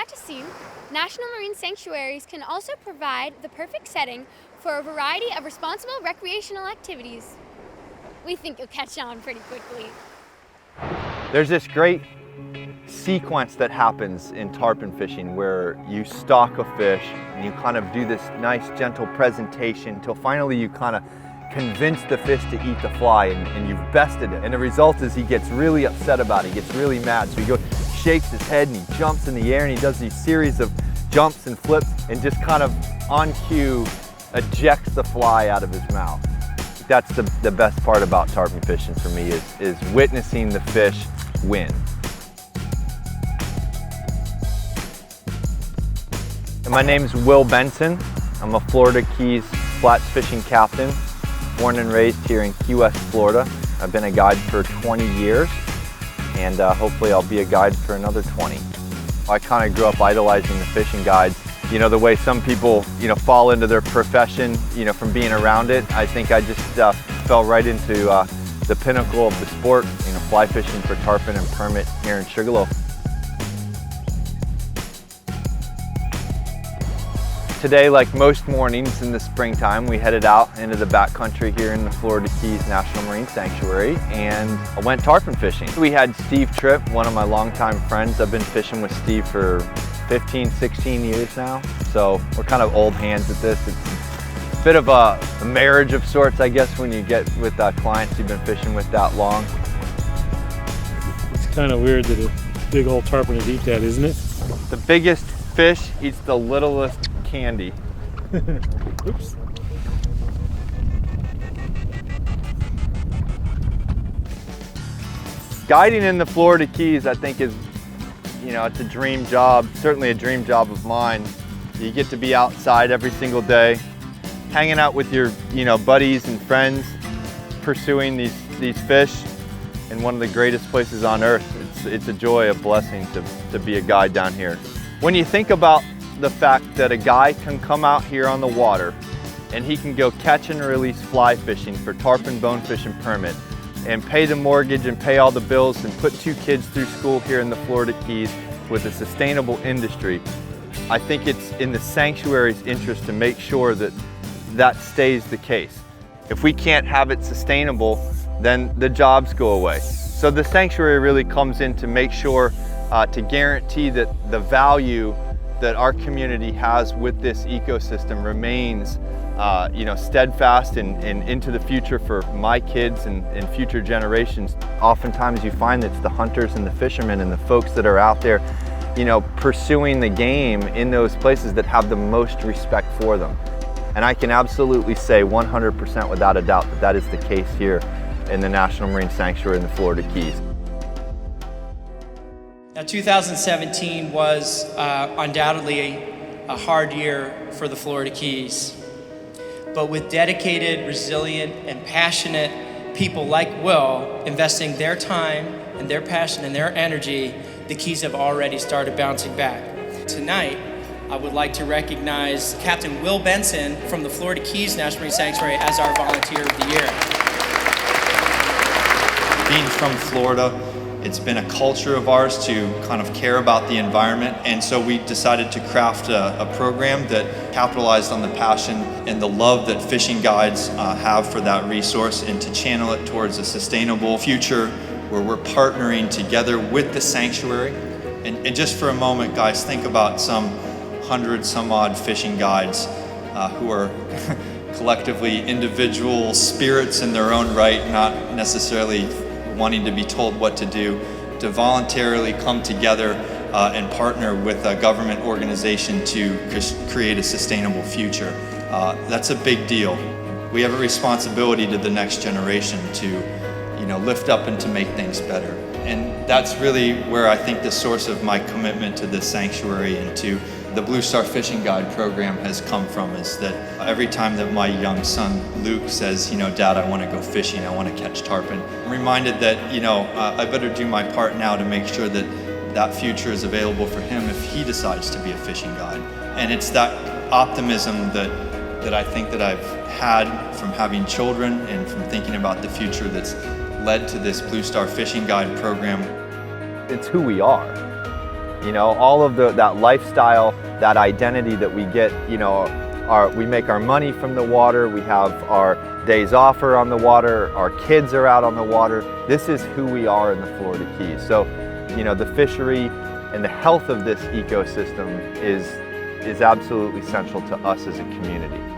fact to see, National Marine Sanctuaries can also provide the perfect setting for a variety of responsible recreational activities. We think you'll catch on pretty quickly. There's this great sequence that happens in tarpon fishing where you stalk a fish and you kind of do this nice gentle presentation until finally you kind of convince the fish to eat the fly and you've bested it. And the result is he gets really upset about it, he gets really mad. So he goes, shakes his head and he jumps in the air and he does these series of jumps and flips and just kind of on cue ejects the fly out of his mouth. That's the best part about tarpon fishing for me is witnessing the fish win. And my name's Will Benson. I'm a Florida Keys flats fishing captain, born and raised here in Key West, Florida. I've been a guide for 20 years and hopefully I'll be a guide for another 20. I kind of grew up idolizing the fishing guides. You know, the way some people, fall into their profession, from being around it. I think I just fell right into the pinnacle of the sport, fly fishing for tarpon and permit here in Sugarloaf. Today, like most mornings in the springtime, we headed out into the backcountry here in the Florida Keys National Marine Sanctuary and I went tarpon fishing. We had Steve Tripp, one of my longtime friends. I've been fishing with Steve for 15, 16 years now. So we're kind of old hands at this. It's a bit of a marriage of sorts, I guess, when you get with clients you've been fishing with that long. It's kind of weird that a big old tarpon would eat that, isn't it? The biggest fish eats the littlest candy. Oops. Guiding in the Florida Keys, I think, is, it's a dream job, certainly a dream job of mine. You get to be outside every single day, hanging out with your, buddies and friends, pursuing these fish in one of the greatest places on earth. It's a joy, a blessing to be a guide down here. When you think about the fact that a guy can come out here on the water and he can go catch and release fly fishing for tarpon bonefish and permit and pay the mortgage and pay all the bills and put 2 kids through school here in the Florida Keys with a sustainable industry, I think it's in the sanctuary's interest to make sure that that stays the case. If we can't have it sustainable, then the jobs go away. So the sanctuary really comes in to make sure to guarantee that the value that our community has with this ecosystem remains steadfast and into the future for my kids and future generations. Oftentimes you find that it's the hunters and the fishermen and the folks that are out there, pursuing the game in those places that have the most respect for them. And I can absolutely say 100% without a doubt that that is the case here in the National Marine Sanctuary in the Florida Keys. Now, 2017 was undoubtedly a hard year for the Florida Keys. But with dedicated, resilient, and passionate people like Will investing their time and their passion and their energy, the Keys have already started bouncing back. Tonight, I would like to recognize Captain Will Benson from the Florida Keys National Marine Sanctuary as our Volunteer of the Year. Being from Florida, it's been a culture of ours to kind of care about the environment, and so we decided to craft a program that capitalized on the passion and the love that fishing guides have for that resource, and to channel it towards a sustainable future where we're partnering together with the sanctuary. And just for a moment, guys, think about some 100 some odd fishing guides who are collectively individual spirits in their own right, not necessarily wanting to be told what to do, to voluntarily come together and partner with a government organization to create a sustainable future. That's a big deal. We have a responsibility to the next generation to, lift up and to make things better. And that's really where I think the source of my commitment to this sanctuary and to the Blue Star Fishing Guide program has come from, is that every time that my young son Luke says, Dad, I want to go fishing, I want to catch tarpon, I'm reminded that, I better do my part now to make sure that that future is available for him if he decides to be a fishing guide. And it's that optimism that I think that I've had from having children and from thinking about the future that's led to this Blue Star Fishing Guide program. It's who we are. You know, all of that lifestyle, that identity that we get, you know, we make our money from the water, we have our days off are on the water, our kids are out on the water. This is who we are in the Florida Keys. So, you know, the fishery and the health of this ecosystem is absolutely central to us as a community.